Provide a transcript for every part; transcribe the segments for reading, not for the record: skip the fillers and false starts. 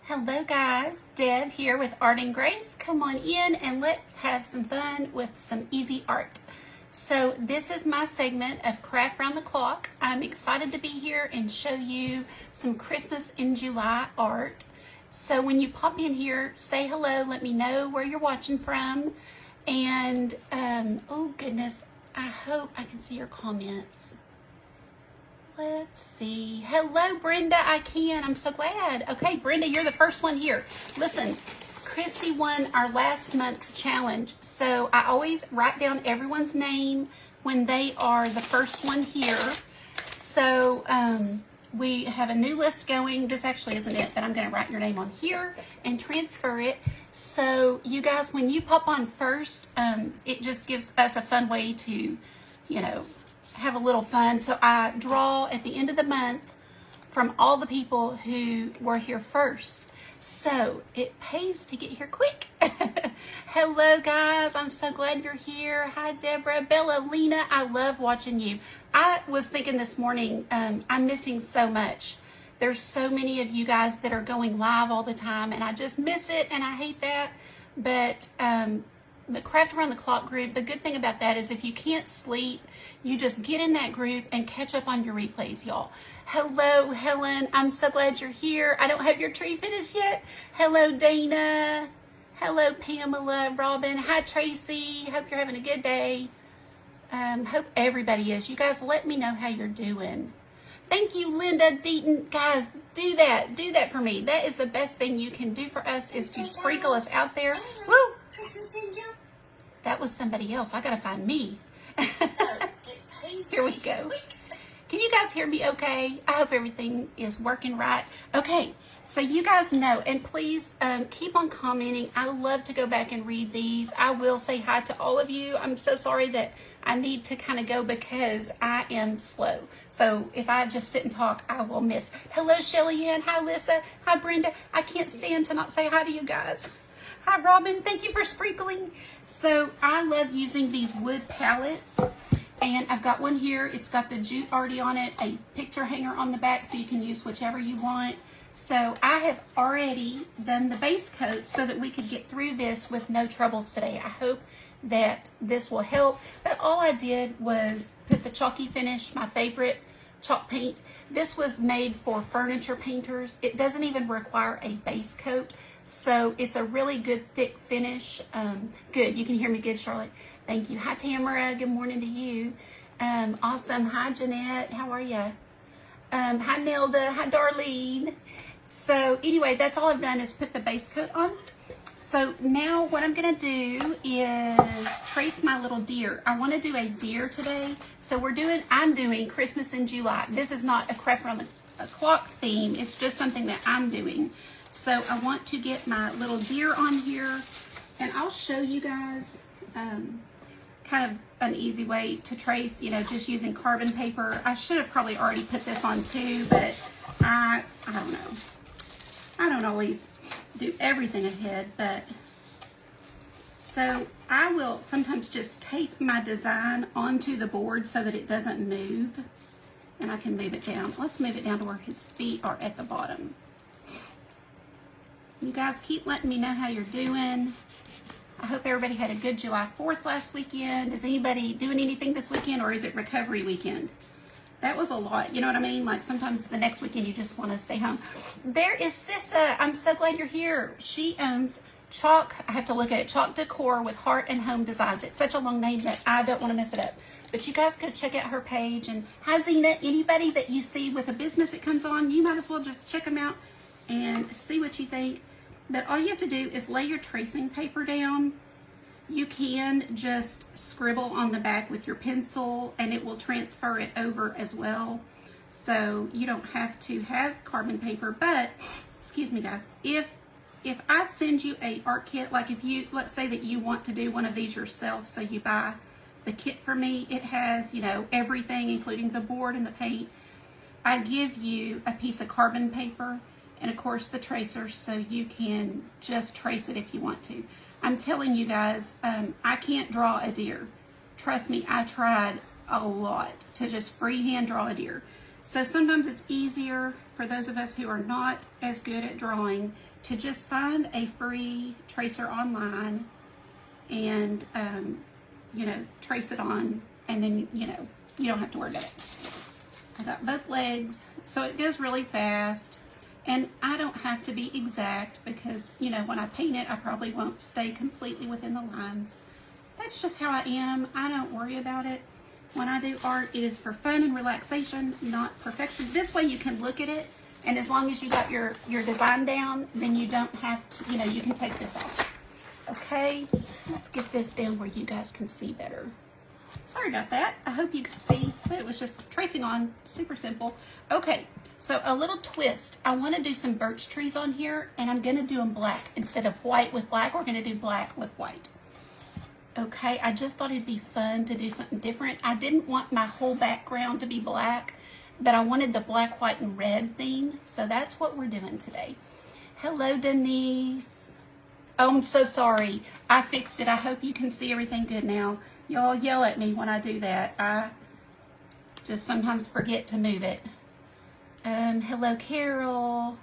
Hello guys, Deb here with Art and Grace. Come on in and let's have some fun with some easy art. So this is my segment of Craft Round the Clock. I'm excited to be here and show you some Christmas in July art. So when you pop in here, say hello, let me know where you're watching from. And oh goodness, I hope I can see your comments. Let's see. Hello, Brenda. I can. I'm so glad. Okay, Brenda, you're the first one here. Listen, Christy won our last month's challenge. So I always write down everyone's name when they are the first one here. So we have a new list going. This actually isn't it, but I'm going to write your name on here and transfer it. So you guys, when you pop on first, it just gives us a fun way to, have a little fun. So I draw at the end of the month from all the people who were here first. So it pays to get here quick. Hello guys, I'm so glad you're here. Hi Deborah, Bella, Lena, I love watching you. I was thinking this morning, I'm missing so much. There's so many of you guys that are going live all the time and I just miss it and I hate that. But the Craft Around the Clock group, the good thing about that is if you can't sleep, you just get in that group and catch up on your replays, y'all. Hello, Helen. I'm so glad you're here. I don't have your tree finished yet. Hello, Dana. Hello, Pamela, Robin. Hi, Tracy. Hope you're having a good day. Hope everybody is. You guys let me know how you're doing. Thank you, Linda Deaton. Guys, do that. Do that for me. That is the best thing you can do for us is to sprinkle us out there. Woo! That was somebody else. I gotta find me. Here we go. Can you guys hear me okay? I hope everything is working right. Okay, so you guys know, and please keep on commenting. I love to go back and read these. I will say hi to all of you. I'm so sorry that I need to kind of go because I am slow. So if I just sit and talk, I will miss. Hello, Shelly Ann. Hi, Lissa. Hi, Brenda. I can't stand to not say hi to you guys. Hi, Robin. Thank you for sprinkling. So I love using these wood palettes. And I've got one here. It's got the jute already on it, a picture hanger on the back so you can use whichever you want. So I have already done the base coat so that we could get through this with no troubles today. I hope that this will help. But all I did was put the chalky finish, my favorite chalk paint. This was made for furniture painters. It doesn't even require a base coat. So it's a really good thick finish. Good, you can hear me good, Charlotte. Thank you. Hi, Tamara. Good morning to you. Awesome. Hi, Jeanette. How are you? Hi, Nelda. Hi, Darlene. So anyway, that's all I've done is put the base coat on. So now what I'm going to do is trace my little deer. I want to do a deer today. So I'm doing Christmas in July. This is not a Craft Around the Clock theme. It's just something that I'm doing. So I want to get my little deer on here and I'll show you guys kind of an easy way to trace, just using carbon paper. I should have probably already put this on too, but I don't know. I don't always do everything ahead, but so I will sometimes just tape my design onto the board so that it doesn't move and I can move it down. Let's move it down to where his feet are at the bottom. You guys keep letting me know how you're doing. I hope everybody had a good July 4th last weekend. Is anybody doing anything this weekend or is it recovery weekend? That was a lot, you know what I mean? Like sometimes the next weekend you just want to stay home. There is Sissa. I'm so glad you're here. She owns Chalk, I have to look at it, Chalk Decor with Heart and Home Designs. It's such a long name that I don't want to mess it up. But you guys could check out her page. And hi Zena, anybody that you see with a business that comes on, you might as well just check them out and see what you think. But all you have to do is lay your tracing paper down. You can just scribble on the back with your pencil and it will transfer it over as well. So you don't have to have carbon paper, but excuse me guys, if I send you a art kit, like let's say that you want to do one of these yourself, so you buy the kit for me, it has, everything including the board and the paint. I give you a piece of carbon paper and of course the tracer so you can just trace it if you want to. I'm telling you guys, I can't draw a deer. Trust me, I tried a lot to just freehand draw a deer. So sometimes it's easier for those of us who are not as good at drawing to just find a free tracer online and, trace it on, and then, you don't have to worry about it. I got both legs, so it goes really fast, and I don't have to be exact because, when I paint it, I probably won't stay completely within the lines. That's just how I am. I don't worry about it. When I do art, it is for fun and relaxation, not perfection. This way you can look at it, and as long as you got your design down, then you don't have to, you can take this off. Okay, let's get this down where you guys can see better. Sorry about that. I hope you could see, but it was just tracing on, super simple. Okay, so a little twist. I want to do some birch trees on here, and I'm going to do them black. Instead of white with black, we're going to do black with white. Okay, I just thought it'd be fun to do something different. I didn't want my whole background to be black, but I wanted the black, white, and red theme, so that's what we're doing today. Hello, Denise. Oh, I'm so sorry. I fixed it. I hope you can see everything good now. Y'all yell at me when I do that. I just sometimes forget to move it. Hello, Carol.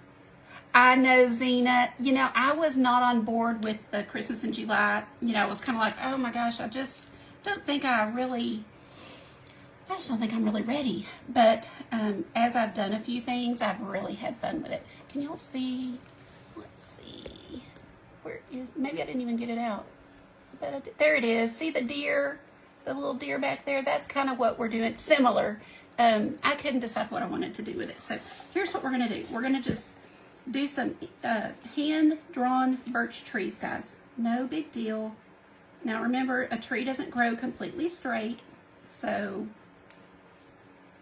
I know, Zena. I was not on board with the Christmas in July. I was kind of like, oh my gosh, I just don't think I'm really ready. But as I've done a few things, I've really had fun with it. Can y'all see? Let's see. Maybe I didn't even get it out. But I did. There it is. See the deer? The little deer back there? That's kind of what we're doing. Similar. I couldn't decide what I wanted to do with it. So here's what we're going to do. We're going to just do some hand-drawn birch trees, guys. No big deal. Now remember, a tree doesn't grow completely straight. So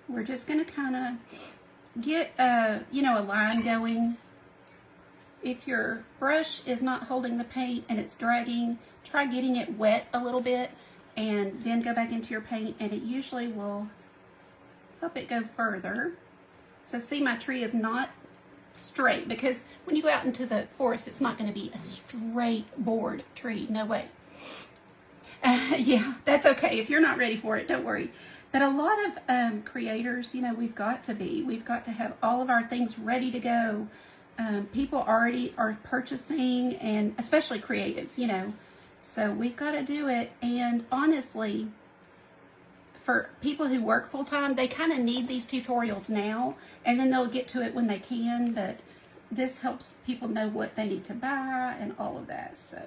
we're just going to kind of get, a line going. If your brush is not holding the paint and it's dragging, try getting it wet a little bit and then go back into your paint, and it usually will help it go further. So see, my tree is not straight, because when you go out into the forest, it's not going to be a straight board tree. No way. Yeah, that's okay. If you're not ready for it, don't worry. But a lot of creators, we've got to have all of our things ready to go. People already are purchasing, and especially creatives, so we've got to do it. And honestly, for people who work full-time, they kind of need these tutorials now, and then they'll get to it when they can, but this helps people know what they need to buy and all of that. So,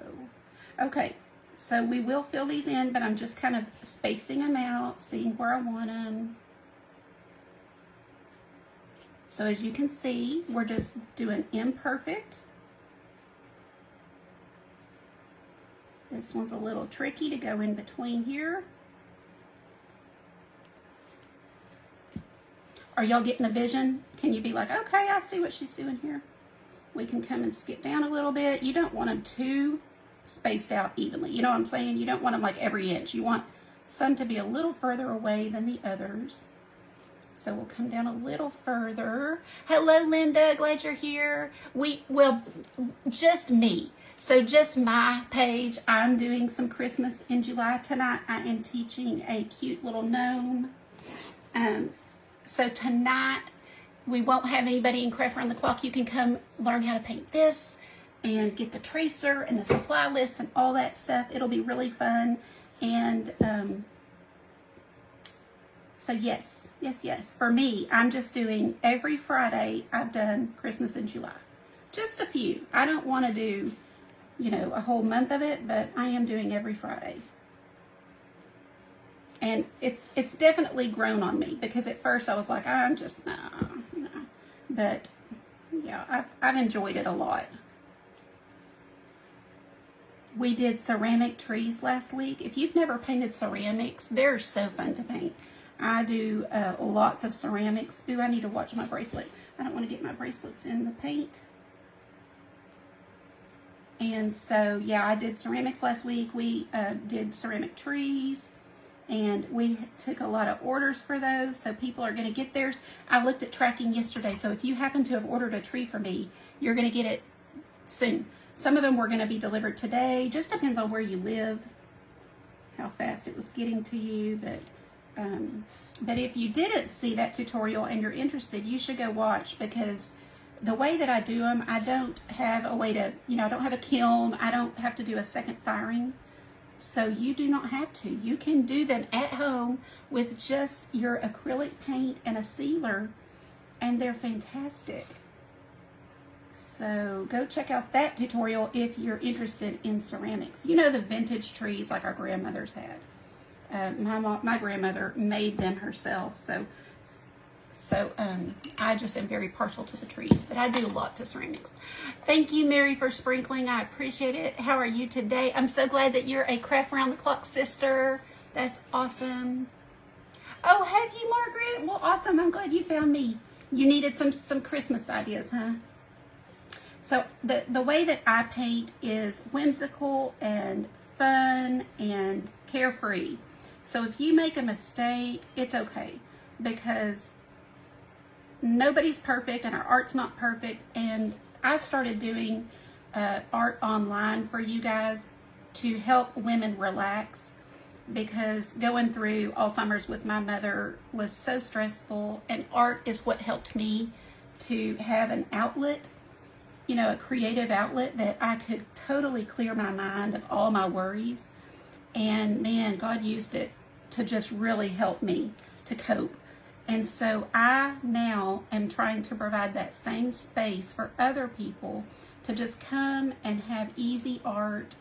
okay, so we will fill these in, but I'm just kind of spacing them out, seeing where I want them. So as you can see, we're just doing imperfect. This one's a little tricky to go in between here. Are y'all getting the vision? Can you be like, okay, I see what she's doing here? We can come and skip down a little bit. You don't want them too spaced out evenly. You know what I'm saying? You don't want them like every inch. You want some to be a little further away than the others. So we'll come down a little further. Hello, Linda. Glad you're here. Just me. So just my page. I'm doing some Christmas in July. Tonight I am teaching a cute little gnome. So tonight we won't have anybody in Craft Around the Clock. You can come learn how to paint this and get the tracer and the supply list and all that stuff. It'll be really fun. And so yes. For me, I'm just doing every Friday. I've done Christmas in July. Just a few. I don't want to do, a whole month of it, but I am doing every Friday. And it's definitely grown on me, because at first I was like, I'm just, no. But yeah, I've enjoyed it a lot. We did ceramic trees last week. If you've never painted ceramics, they're so fun to paint. I do lots of ceramics. Ooh, I need to watch my bracelet. I don't want to get my bracelets in the paint. And so, yeah, I did ceramics last week. We did ceramic trees, and we took a lot of orders for those, so people are going to get theirs. I looked at tracking yesterday, so if you happen to have ordered a tree for me, you're going to get it soon. Some of them were going to be delivered today. Just depends on where you live, how fast it was getting to you, but But if you didn't see that tutorial and you're interested, you should go watch, because the way that I do them, I don't have a way to, I don't have a kiln. I don't have to do a second firing. So you do not have to. You can do them at home with just your acrylic paint and a sealer, and they're fantastic. So go check out that tutorial if you're interested in ceramics. You know, the vintage trees like our grandmothers had. My grandmother made them herself, so I just am very partial to the trees, but I do lots of ceramics. Thank you, Mary, for sprinkling. I appreciate it. How are you today? I'm so glad that you're a Craft Round the Clock sister. That's awesome. Oh, have you, Margaret? Well, awesome. I'm glad you found me. You needed some Christmas ideas, huh? So the way that I paint is whimsical and fun and carefree. So if you make a mistake, it's okay, because nobody's perfect and our art's not perfect. And I started doing art online for you guys to help women relax, because going through Alzheimer's with my mother was so stressful, and art is what helped me to have an outlet, a creative outlet that I could totally clear my mind of all my worries. And man, God used it to just really help me to cope. And so I now am trying to provide that same space for other people to just come and have easy art.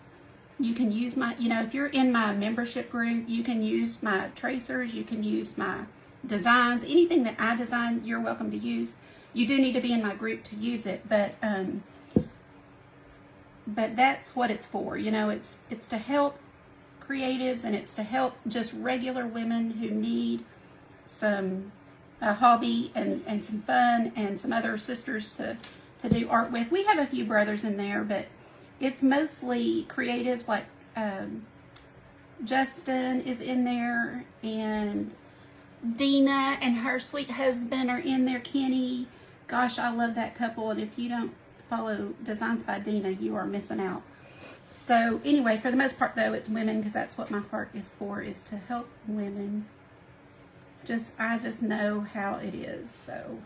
You can use my, if you're in my membership group, you can use my tracers, you can use my designs, anything that I design, you're welcome to use. You do need to be in my group to use it, but that's what it's for. It's to help creatives, and it's to help just regular women who need some hobby and some fun and some other sisters to do art with. We have a few brothers in there, but it's mostly creatives, like Justin is in there, and Dina and her sweet husband are in there, Kenny. Gosh, I love that couple, and if you don't follow Designs by Dina, you are missing out. So anyway, for the most part though, it's women, because that's what my heart is for, is to help women. I just know how it is. So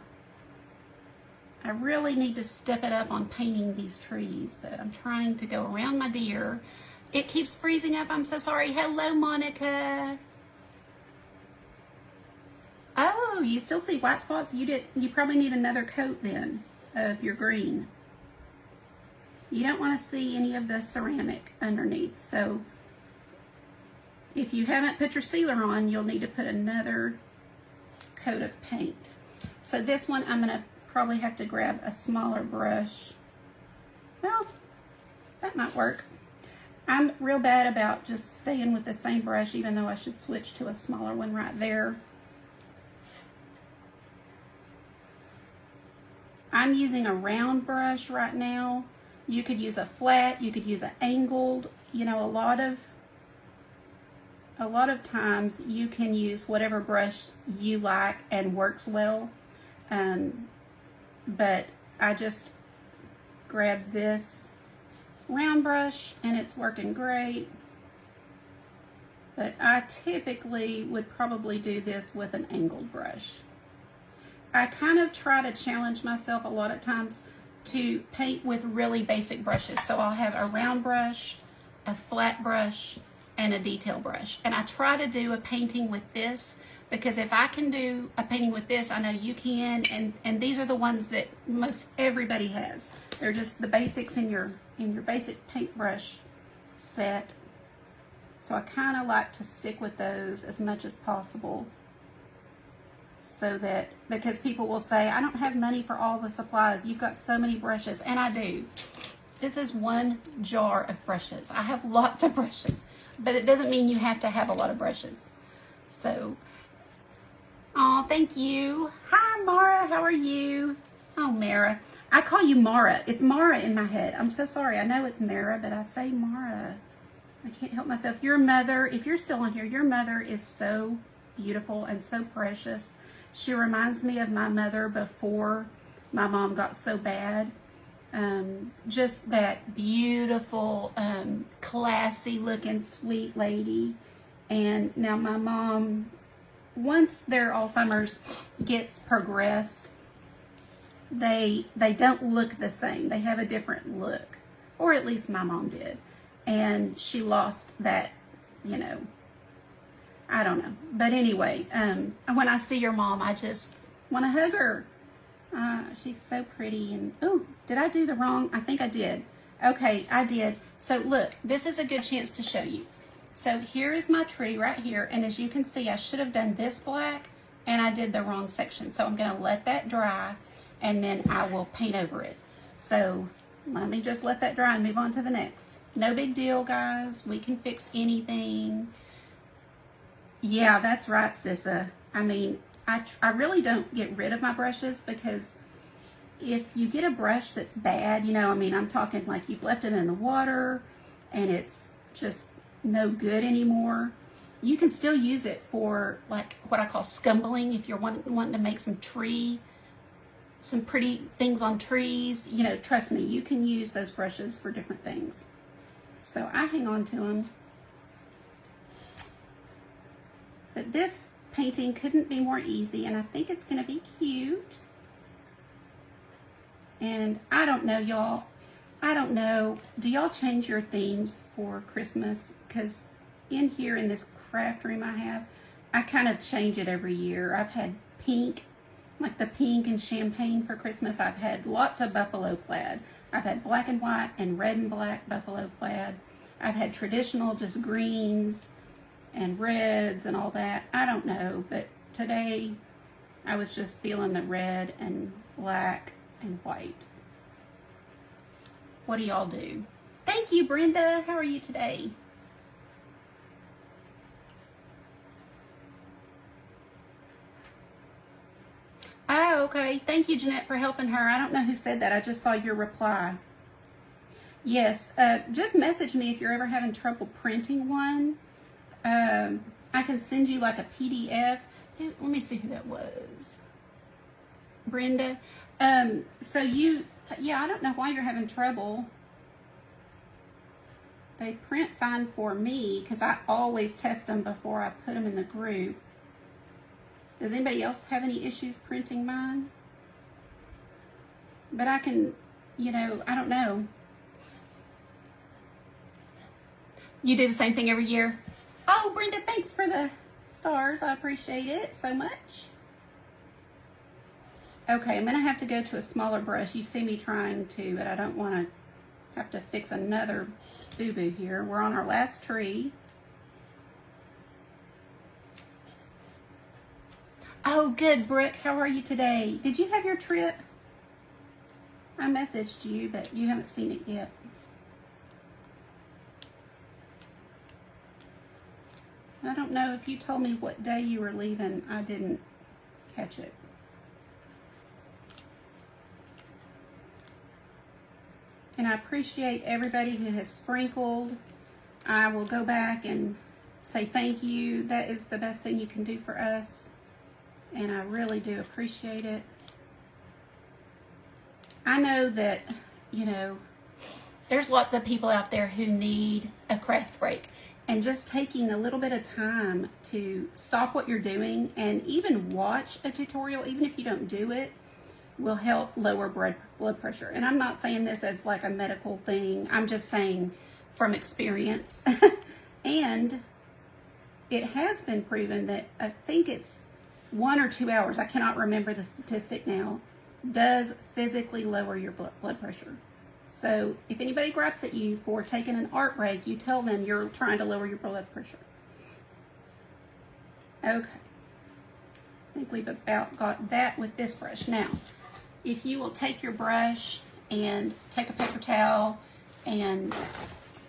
I really need to step it up on painting these trees, but I'm trying to go around my deer. It keeps freezing up. I'm so sorry. Hello, Monica. Oh, you still see white spots? You probably need another coat then of your green. You don't want to see any of the ceramic underneath. So if you haven't put your sealer on, you'll need to put another coat of paint. So this one, I'm going to probably have to grab a smaller brush. Well, that might work. I'm real bad about just staying with the same brush, even though I should switch to a smaller one right there. I'm using a round brush right now. You could use a flat, you could use an angled, a lot of times you can use whatever brush you like and works well. But I just grabbed this round brush and it's working great. But I typically would probably do this with an angled brush. I kind of try to challenge myself a lot of times to paint with really basic brushes. So I'll have a round brush, a flat brush, and a detail brush. And I try to do a painting with this, because if I can do a painting with this, I know you can. And these are the ones that most everybody has. They're just the basics in your basic paintbrush set. So I kind of like to stick with those as much as possible. So that, because people will say, I don't have money for all the supplies. You've got so many brushes. And I do. This is one jar of brushes. I have lots of brushes, but it doesn't mean you have to have a lot of brushes. So, oh, thank you. Hi, Mara. How are you? Oh, Mara. I call you Mara. It's Mara in my head. I'm so sorry. I know it's Mara, but I say Mara. I can't help myself. Your mother, if you're still on here, your mother is so beautiful and so precious. She reminds me of my mother before my mom got so bad. Just that beautiful, classy looking sweet lady. And now my mom once their Alzheimer's gets progressed, they don't look the same. They have a different look, or at least my mom did, and she lost that, you know, I don't know. But anyway, when I see your mom, I just want to hug her. She's so pretty. And oh, did I do the wrong? I think I did. Okay, I did. So look, this is a good chance to show you. So here is my tree right here, and as you can see, I should have done this black, and I did the wrong section. So I'm going to let that dry, and then I will paint over it. So let me just let that dry and move on to the next. No big deal, guys. We can fix anything. Yeah, that's right, Sissa. I mean, I really don't get rid of my brushes, because if you get a brush that's bad, you know, I mean, I'm talking like you've left it in the water and it's just no good anymore, you can still use it for like what I call scumbling. If you're wanting to make some pretty things on trees, you know, trust me, you can use those brushes for different things. So I hang on to them. But this painting couldn't be more easy, and I think it's going to be cute. And I don't know, y'all. I don't know. Do y'all change your themes for Christmas? Because in here in this craft room I kind of change it every year. I've had pink, like the pink and champagne for Christmas. I've had lots of buffalo plaid. I've had black and white and red and black buffalo plaid. I've had traditional, just greens and reds and all that. I don't know, but today I was just feeling the red and black and white. What do y'all do? Thank you, Brenda. How are you today? Oh, okay. Thank you, Jeanette, for helping her. I don't know who said that. I just saw your reply. Yes, just message me if you're ever having trouble printing one. I can send you like a PDF. Let me see who that was. Brenda. So yeah, I don't know why you're having trouble. They print fine for me because I always test them before I put them in the group. Does anybody else have any issues printing mine? But I can, you know, I don't know. You do the same thing every year? Oh, Brenda, thanks for the stars. I appreciate it so much. Okay, I'm going to have to go to a smaller brush. You see me trying to, but I don't want to have to fix another boo-boo here. We're on our last tree. Oh, good, Brooke. How are you today? Did you have your trip? I messaged you, but you haven't seen it yet. I don't know if you told me what day you were leaving. I didn't catch it. And I appreciate everybody who has sprinkled. I will go back and say thank you. That is the best thing you can do for us. And I really do appreciate it. I know that, you know, there's lots of people out there who need a craft break. And just taking a little bit of time to stop what you're doing and even watch a tutorial, even if you don't do it, will help lower blood pressure. And I'm not saying this as like a medical thing. I'm just saying from experience. And it has been proven that I think it's 1 or 2 hours, I cannot remember the statistic now, does physically lower your blood pressure. So if anybody gripes at you for taking an art break, you tell them you're trying to lower your blood pressure. Okay. I think we've about got that with this brush. Now, if you will take your brush and take a paper towel and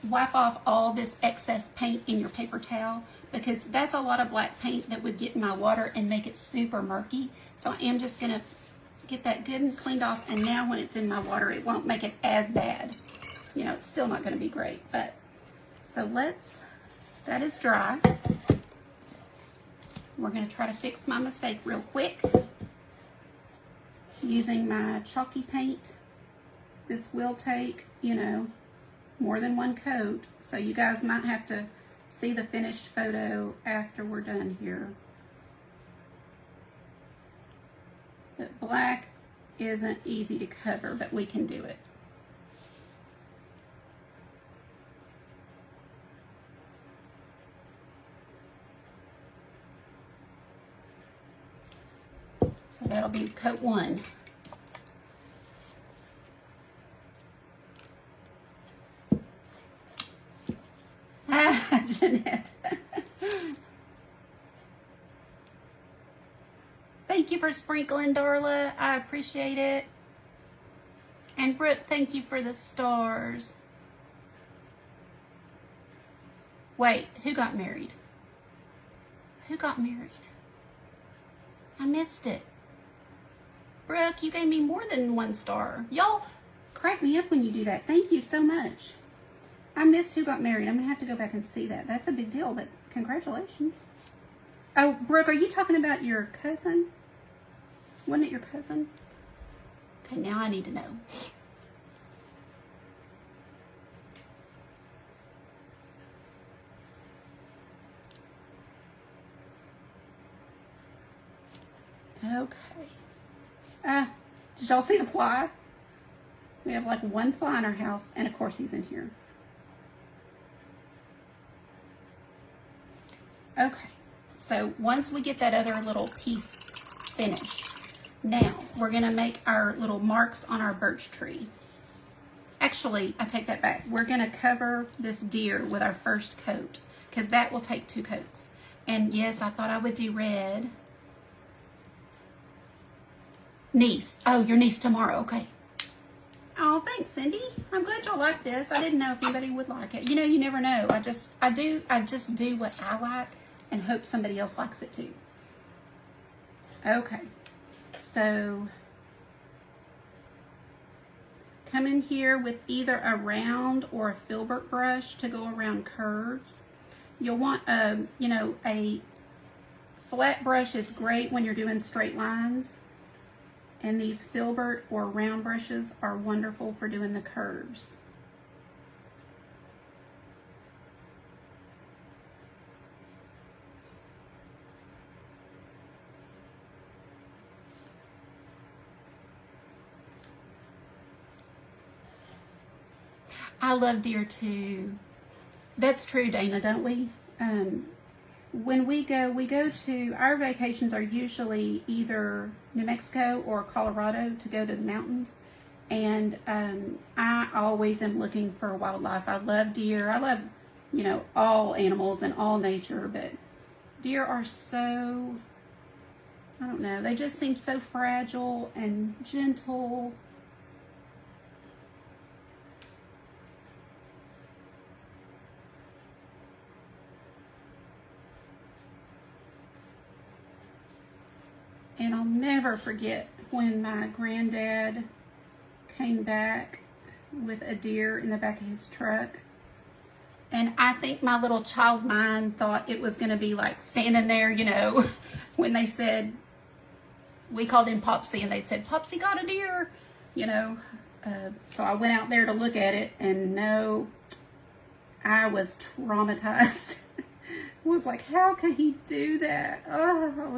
wipe off all this excess paint in your paper towel, because that's a lot of black paint that would get in my water and make it super murky. So I am just going to get that good and cleaned off, and now when it's in my water, it won't make it as bad. You know, it's still not going to be great, but so that is dry. We're going to try to fix my mistake real quick using my chalky paint. This will take, you know, more than one coat, so you guys might have to see the finished photo after we're done here. black isn't easy to cover, but we can do it. So that'll be coat 1. Ah, Jeanette. Thank you for sprinkling, Darla. I appreciate it. And Brooke, thank you for the stars. Wait, who got married? Who got married? I missed it. Brooke, you gave me more than 1 star. Y'all crack me up when you do that. Thank you so much. I missed who got married. I'm going to have to go back and see that. That's a big deal, but congratulations. Oh, Brooke, are you talking about your cousin? Wasn't it your cousin? Okay, now I need to know. Okay. Did y'all see the fly? We have like 1 fly in our house, and of course he's in here. Okay, so once we get that other little piece finished, now we're gonna make our little marks on our birch tree. Actually, I take that back. We're gonna cover this deer with our first coat, because that will take 2 coats. And yes, I thought I would do red. Niece. Oh, your niece tomorrow. Okay. Oh, thanks, Cindy. I'm glad y'all like this. I didn't know if anybody would like it. You know, you never know. I just do what I like and hope somebody else likes it too. Okay. So come in here with either a round or a filbert brush to go around curves. You'll want a flat brush is great when you're doing straight lines. And these filbert or round brushes are wonderful for doing the curves. I love deer too. That's true, Dana, don't we? When we go to, our vacations are usually either New Mexico or Colorado to go to the mountains. And I always am looking for wildlife. I love deer. I love, all animals and all nature, but deer are so, I don't know, they just seem so fragile and gentle. And I'll never forget when my granddad came back with a deer in the back of his truck. And I think my little child mind thought it was going to be like standing there, when they said, we called him Popsy, and they said, Popsy got a deer, So I went out there to look at it, and no, I was traumatized. I was like, how could he do that? Oh,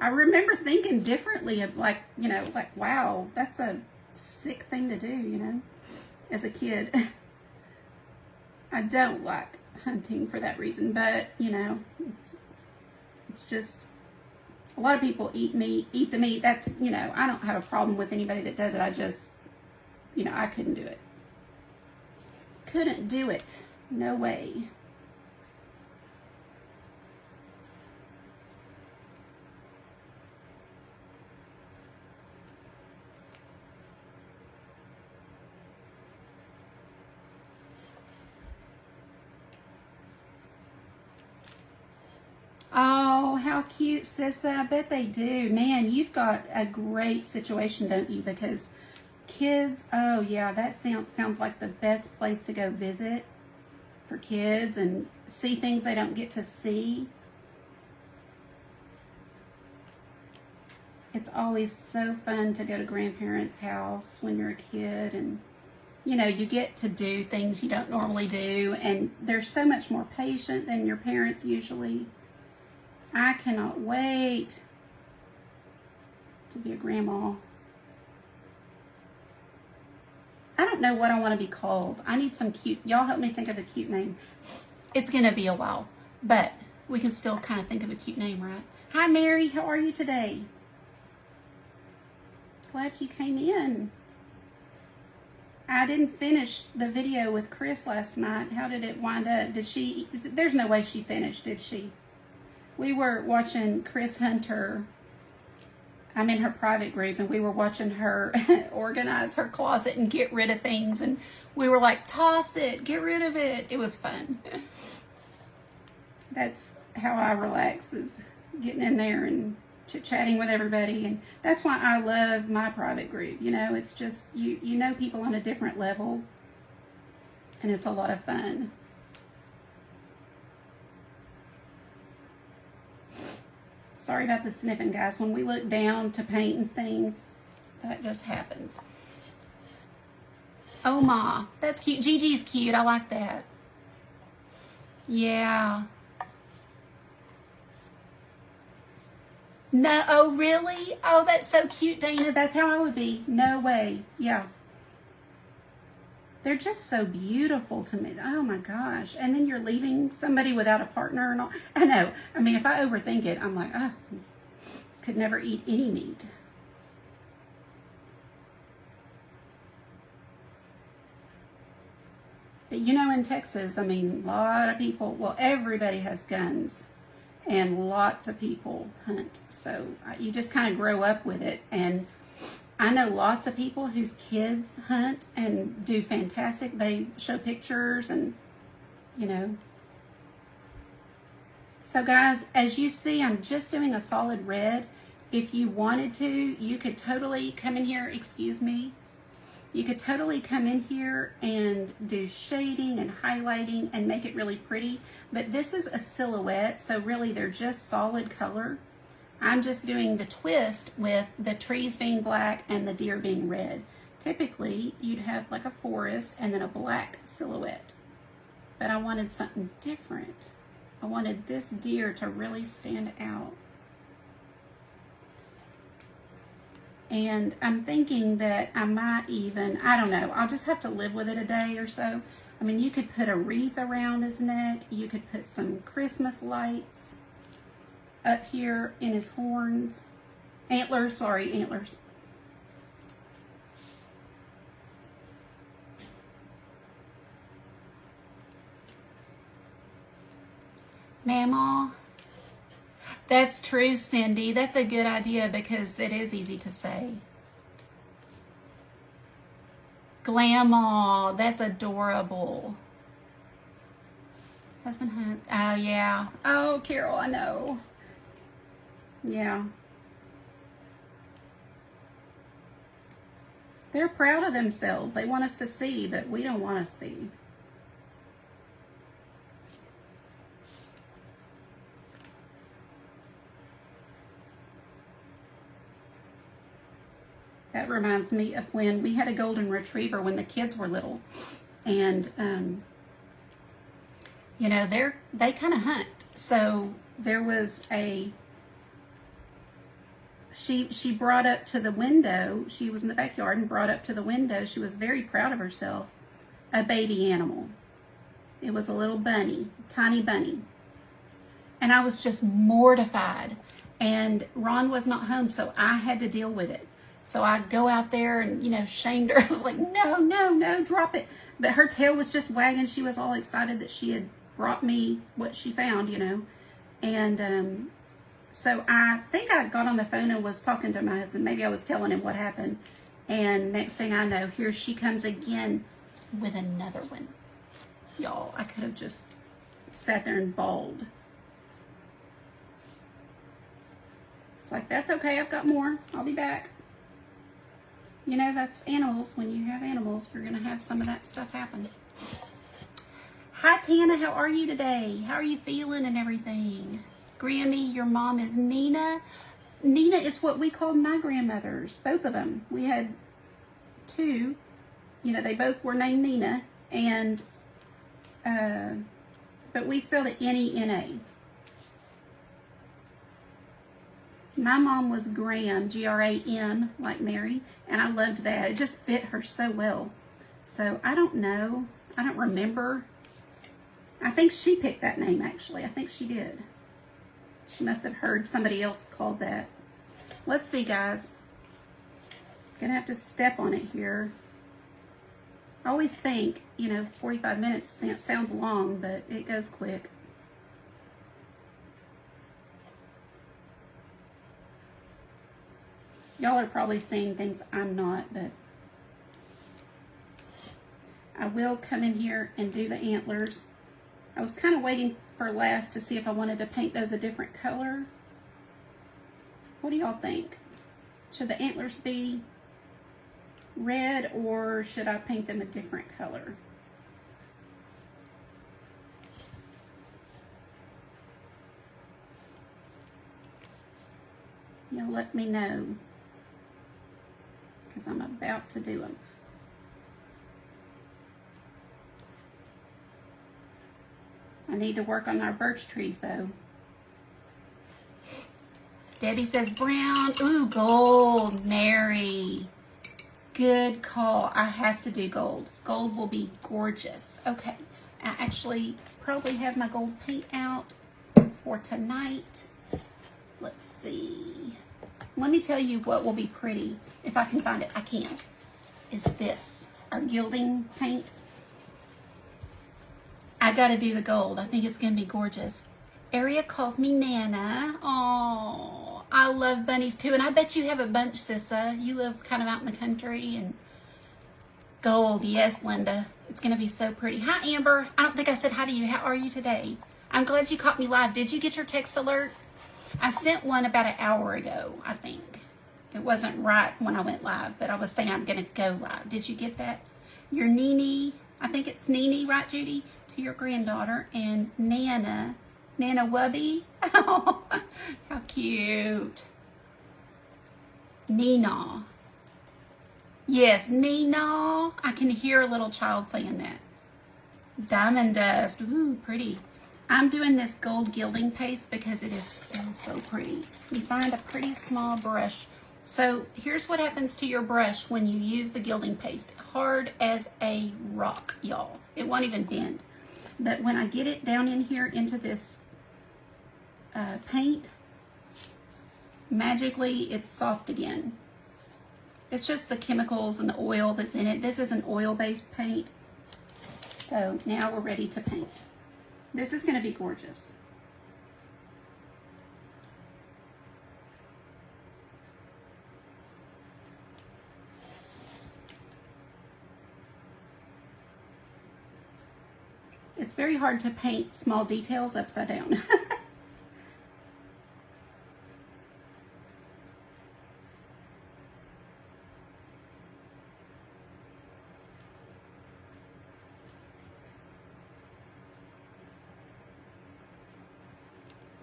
I remember thinking differently of wow, that's a sick thing to do, as a kid. I don't like hunting for that reason, but, it's just, a lot of people eat the meat. That's, I don't have a problem with anybody that does it. I just, I couldn't do it. Couldn't do it. No way. Oh, how cute, Sissa. I bet they do. Man, you've got a great situation, don't you? Because kids, oh yeah, that sounds like the best place to go visit for kids and see things they don't get to see. It's always so fun to go to grandparents' house when you're a kid, and you get to do things you don't normally do, and they're so much more patient than your parents usually. I cannot wait. to be a grandma. I don't know what I want to be called. I need some cute, y'all help me think of a cute name. It's going to be a while, but we can still kind of think of a cute name, right? Hi, Mary. How are you today? Glad you came in. I didn't finish the video with Chris last night. How did it wind up? Did she, there's no way she finished, did she? We were watching Chris Hunter. I'm in her private group, and we were watching her organize her closet and get rid of things. And we were like, toss it, get rid of it. It was fun. That's how I relax, is getting in there and chit-chatting with everybody. And that's why I love my private group. You know, it's just, you know people on a different level, and it's a lot of fun. Sorry about the sniffing, guys. When we look down to paint and things, that just happens. Oh, ma, that's cute. Gigi's cute. I like that. Yeah. No, oh, really? Oh, that's so cute, Dana. That's how I would be. No way. Yeah. They're just so beautiful to me. Oh my gosh. And then you're leaving somebody without a partner and all. I know. I mean, if I overthink it, I'm like, oh, could never eat any meat. But you know, in Texas, I mean, a lot of people, well, everybody has guns, and lots of people hunt. So you just kind of grow up with it. And I know lots of people whose kids hunt and do fantastic. They show pictures and, you know. So guys, as you see, I'm just doing a solid red. If you wanted to, you could totally come in here, excuse me. You could totally come in here and do shading and highlighting and make it really pretty. But this is a silhouette, so really they're just solid color. I'm just doing the twist with the trees being black and the deer being red. Typically, you'd have like a forest and then a black silhouette. But I wanted something different. I wanted this deer to really stand out. And I'm thinking that I might even, I don't know, I'll just have to live with it a day or so. I mean, you could put a wreath around his neck. You could put some Christmas lights up here in his horns. Antlers, sorry, antlers. Mama, that's true, Cindy. That's a good idea because it is easy to say. Grandma, that's adorable. Husband hunt. Oh, yeah. Oh, Carol, I know. Yeah. They're proud of themselves. They want us to see, but we don't want to see. That reminds me of when we had a golden retriever when the kids were little. And, you know, they kind of hunt. So there was she brought up to the window, she was in the backyard and brought up to the window, she was very proud of herself, a baby animal. It was a little bunny, tiny bunny. And I was just mortified. And Ron was not home, so I had to deal with it. So I go out there and, you know, shamed her. I was like, no, no, no, drop it. But her tail was just wagging. She was all excited that she had brought me what she found, you know. And so I think I got on the phone and was talking to my husband. Maybe I was telling him what happened. And next thing I know, here she comes again with another one. Y'all, I could have just sat there and bawled. It's like, that's okay. I've got more. I'll be back. You know, that's animals. When you have animals, you're going to have some of that stuff happen. Hi, Tana. How are you today? How are you feeling and everything? Grammy, your mom is Nina. Nina is what we called my grandmothers, both of them. We had two. You know, they both were named Nina. And, but we spelled it N-E-N-A. My mom was Graham, G-R-A-M, like Mary, and I loved that. It just fit her so well. So I don't know. I don't remember. I think she picked that name, actually. I think she did. She must have heard somebody else called that. Let's see, guys. Gonna have to step on it here. I always think, 45 minutes sounds long, but it goes quick. Y'all are probably seeing things I'm not, but I will come in here and do the antlers. I was kind of waiting for last to see if I wanted to paint those a different color. What do y'all think? Should the antlers be red or should I paint them a different color? Y'all let me know, because I'm about to do them. I need to work on our birch trees though. Debbie says brown. Ooh, gold, Mary. Good call. I have to do gold. Gold will be gorgeous. Okay, I actually probably have my gold paint out for tonight. Let's see. Let me tell you what will be pretty, if I can find it. I can. Is this, our gilding paint. I gotta do the gold. I think it's gonna be gorgeous. Aria calls me Nana. Oh, I love bunnies too. And I bet you have a bunch, Sissa. You live kind of out in the country. And gold, yes, Linda. It's gonna be so pretty. Hi, Amber. I don't think I said hi to you. How are you today? I'm glad you caught me live. Did you get your text alert? I sent one about an hour ago, I think. It wasn't right when I went live, but I was saying I'm gonna go live. Did you get that? Your Nene, I think it's Nene, right, Judy? To your granddaughter, and Nana Wubby. Oh, how cute. Nina. Yes, Nina. I can hear a little child saying that. Diamond dust. Ooh, pretty. I'm doing this gold gilding paste because it is so pretty. You find a pretty small brush. So here's what happens to your brush when you use the gilding paste. Hard as a rock, y'all. It won't even bend. But when I get it down in here into this paint, magically it's soft again. It's just the chemicals and the oil that's in it. This is an oil-based paint. So now we're ready to paint. This is going to be gorgeous. It's very hard to paint small details upside down.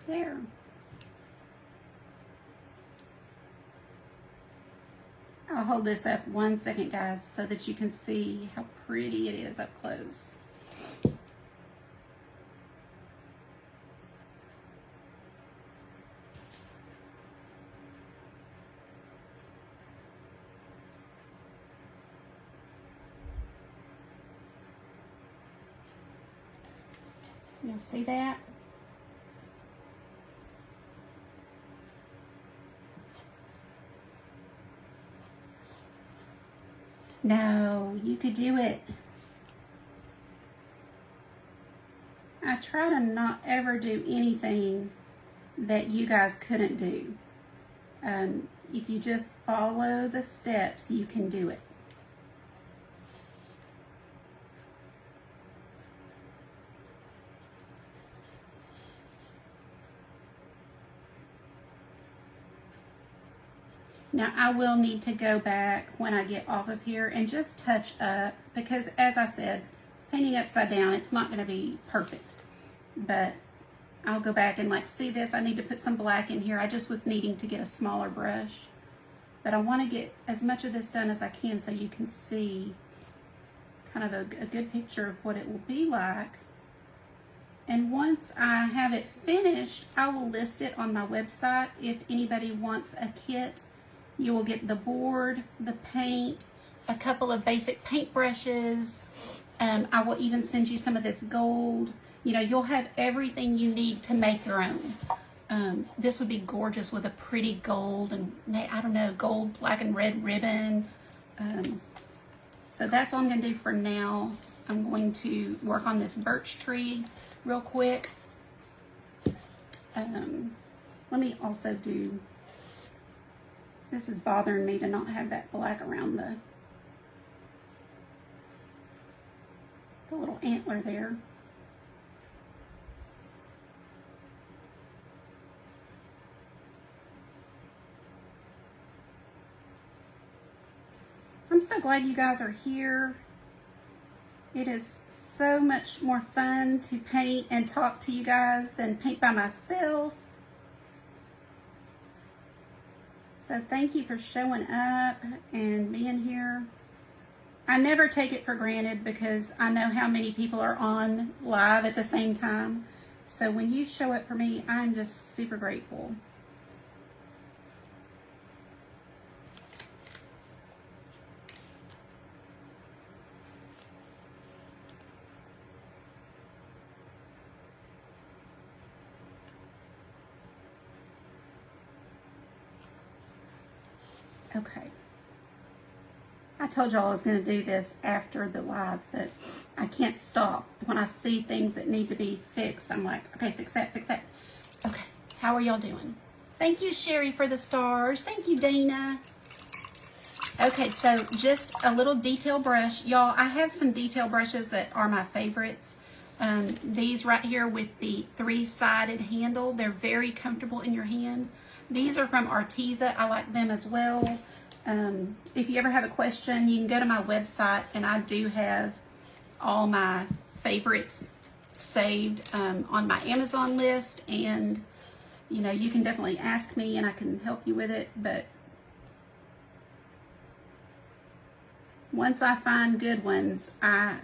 There. I'll hold this up 1 second, guys, so that you can see how pretty it is up close. You'll see that? No, you could do it. I try to not ever do anything that you guys couldn't do. If you just follow the steps, you can do it. Now I will need to go back when I get off of here and just touch up, because as I said, painting upside down, it's not going to be perfect. But I'll go back and see this, I need to put some black in here. I just was needing to get a smaller brush. But I want to get as much of this done as I can so you can see kind of a good picture of what it will be like And once I have it finished, I will list it on my website. If anybody wants a kit, you will get the board, the paint, a couple of basic paint brushes. I will even send you some of this gold. You know, you'll have everything you need to make your own. This would be gorgeous with a pretty gold and, I don't know, gold, black, and red ribbon. So that's all I'm going to do for now. I'm going to work on this birch tree real quick. Let me also do, this is bothering me to not have that black around the little antler there. I'm so glad you guys are here. It is so much more fun to paint and talk to you guys than paint by myself. So thank you for showing up and being here. I never take it for granted because I know how many people are on live at the same time. So when you show up for me, I'm just super grateful. Okay. I told y'all I was going to do this after the live, but I can't stop. When I see things that need to be fixed, I'm like, okay, fix that, fix that. Okay, how are y'all doing? Thank you, Sherry, for the stars. Thank you, Dana. Okay, so just a little detail brush. Y'all, I have some detail brushes that are my favorites. These right here with the three-sided handle, they're very comfortable in your hand. These are from Arteza. I like them as well. If you ever have a question, you can go to my website, and I do have all my favorites saved on my Amazon list, and you know, you can definitely ask me and I can help you with it. But once I find good ones, I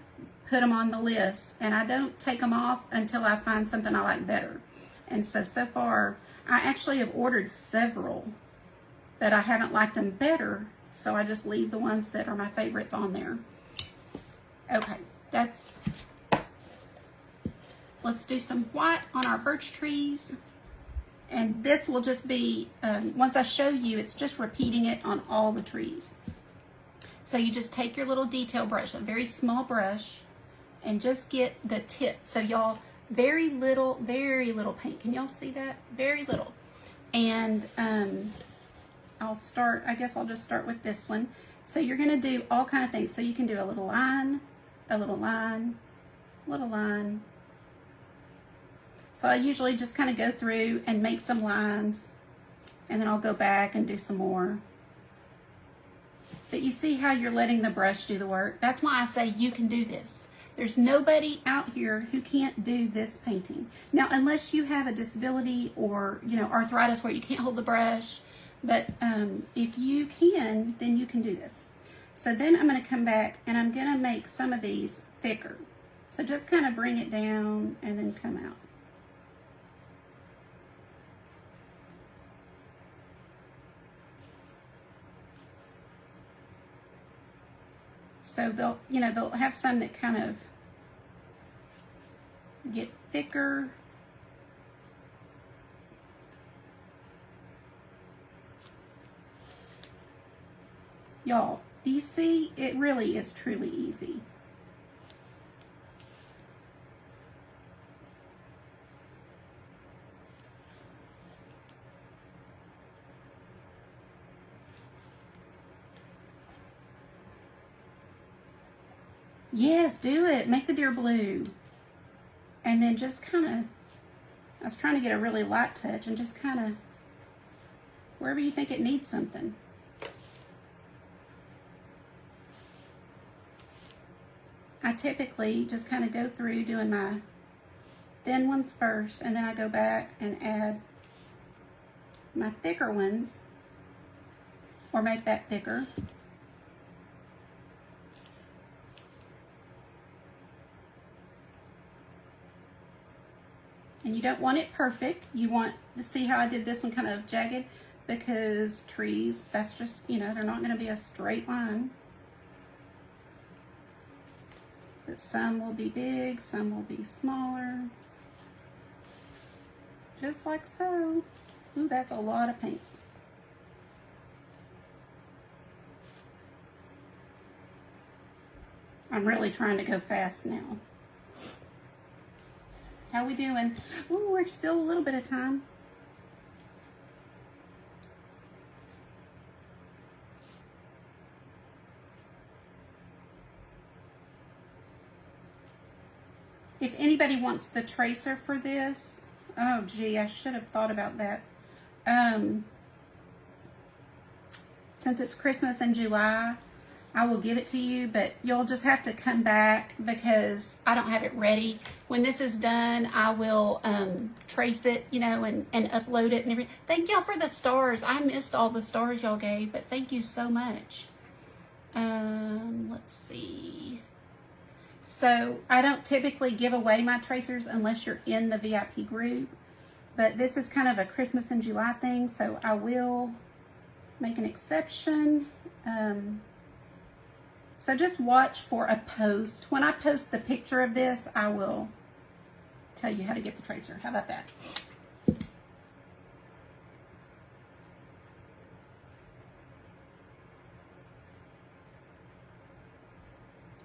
put them on the list, and I don't take them off until I find something I like better. And so far, I actually have ordered several that I haven't liked them better, so I just leave the ones that are my favorites on there. Okay, let's do some white on our birch trees. And this will just be, once I show you, it's just repeating it on all the trees. So you just take your little detail brush, a very small brush, and just get the tip. So y'all, very little paint. Can y'all see that? Very little. And I guess I'll just start with this one. So you're gonna do all kind of things. So you can do a little line, a little line, little line. So I usually just kind of go through and make some lines, and then I'll go back and do some more. But you see how you're letting the brush do the work? That's why I say you can do this. There's nobody out here who can't do this painting. Now, unless you have a disability or, you know, arthritis where you can't hold the brush, but if you can, then you can do this. So then I'm going to come back and I'm going to make some of these thicker. So just kind of bring it down and then come out. So they'll have some that kind of get thicker. Y'all, do you see? It really is truly easy. Yes, do it. Make the deer blue. And then just kind of, I was trying to get a really light touch and just kind of, wherever you think it needs something. I typically just kind of go through doing my thin ones first, and then I go back and add my thicker ones, or make that thicker. And you don't want it perfect. You want to see how I did this one kind of jagged, because trees, that's just, you know, they're not going to be a straight line. But some will be big, some will be smaller. Just like so. Ooh, that's a lot of paint. I'm really trying to go fast now. How we doing? Ooh, we're still a little bit of time. If anybody wants the tracer for this, oh gee, I should have thought about that. Since it's Christmas in July, I will give it to you, but you'll just have to come back because I don't have it ready. When this is done, I will trace it, you know, and upload it and everything. Thank y'all for the stars. I missed all the stars y'all gave, but thank you so much. Let's see. So I don't typically give away my tracers unless you're in the VIP group, but this is kind of a Christmas in July thing, so I will make an exception. So just watch for a post. When I post the picture of this, I will tell you how to get the tracer. How about that?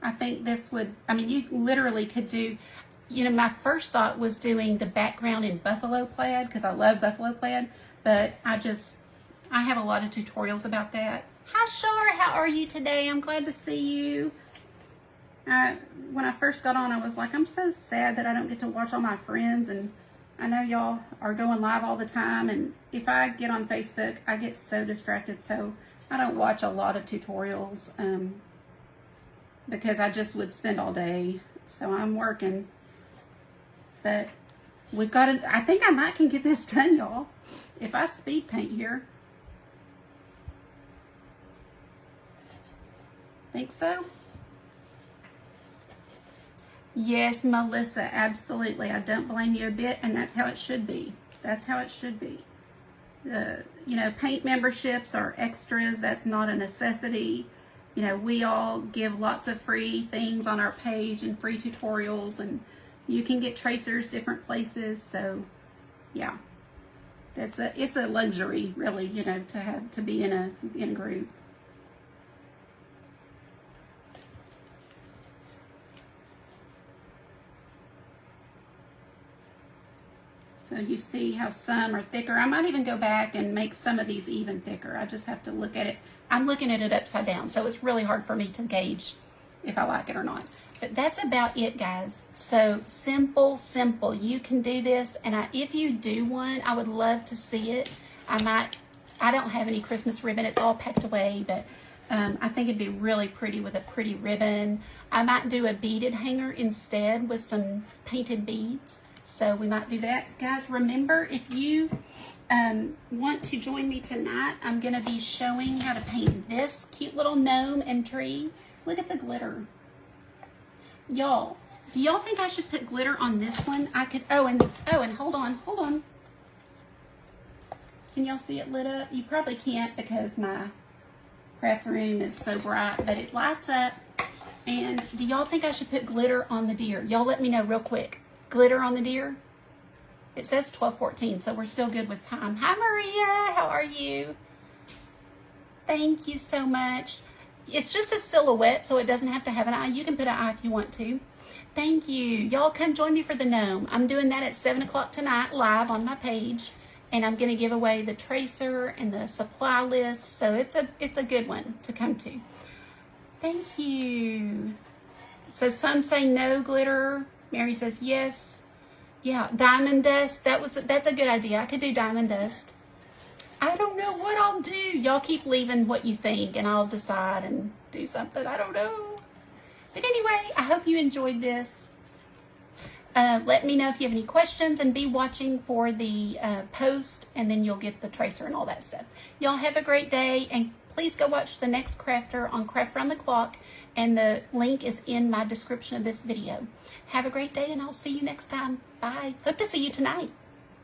I think this would, I mean, you literally could do, you know, my first thought was doing the background in buffalo plaid because I love buffalo plaid, but I have a lot of tutorials about that. Hi, Shar, how are you today? I'm glad to see you. When I first got on, I was like, I'm so sad that I don't get to watch all my friends, and I know y'all are going live all the time, and if I get on Facebook, I get so distracted, so I don't watch a lot of tutorials, because I just would spend all day, so I'm working, but we've got to, I think I might can get this done, y'all, if I speed paint here. Think so? Yes, Melissa, absolutely. I don't blame you a bit, and that's how it should be. That's how it should be. You know, paint memberships are extras. That's not a necessity. You know, we all give lots of free things on our page and free tutorials, and you can get tracers different places. So, yeah, it's a luxury, really. You know, to be in a group. So you see how some are thicker. I might even go back and make some of these even thicker. I just have to look at it. I'm looking at it upside down, so it's really hard for me to gauge if I like it or not. But that's about it, guys. So simple, simple. You can do this, and if you do one, I would love to see it. I don't have any Christmas ribbon. It's all packed away, but I think it'd be really pretty with a pretty ribbon. I might do a beaded hanger instead with some painted beads. So we might do that. Guys, remember, if you want to join me tonight, I'm going to be showing how to paint this cute little gnome and tree. Look at the glitter. Y'all, do y'all think I should put glitter on this one? I could, and hold on. Can y'all see it lit up? You probably can't because my craft room is so bright, but it lights up. And do y'all think I should put glitter on the deer? Y'all let me know real quick. Glitter on the deer? It says 12:14, so we're still good with time. Hi, Maria. How are you? Thank you so much. It's just a silhouette, so it doesn't have to have an eye. You can put an eye if you want to. Thank you. Y'all come join me for the gnome. I'm doing that at 7 o'clock tonight live on my page, and I'm going to give away the tracer and the supply list, so it's a good one to come to. Thank you. So some say no glitter. Mary says yes. Yeah, diamond dust. That's a good idea. I could do diamond dust. I don't know what I'll do. Y'all keep leaving what you think, and I'll decide and do something. I don't know. But anyway, I hope you enjoyed this. Let me know if you have any questions, and be watching for the post, and then you'll get the tracer and all that stuff. Y'all have a great day, and please please go watch the next crafter on Craft Round the Clock, and the link is in my description of this video. Have a great day, and I'll see you next time. Bye. Hope to see you tonight.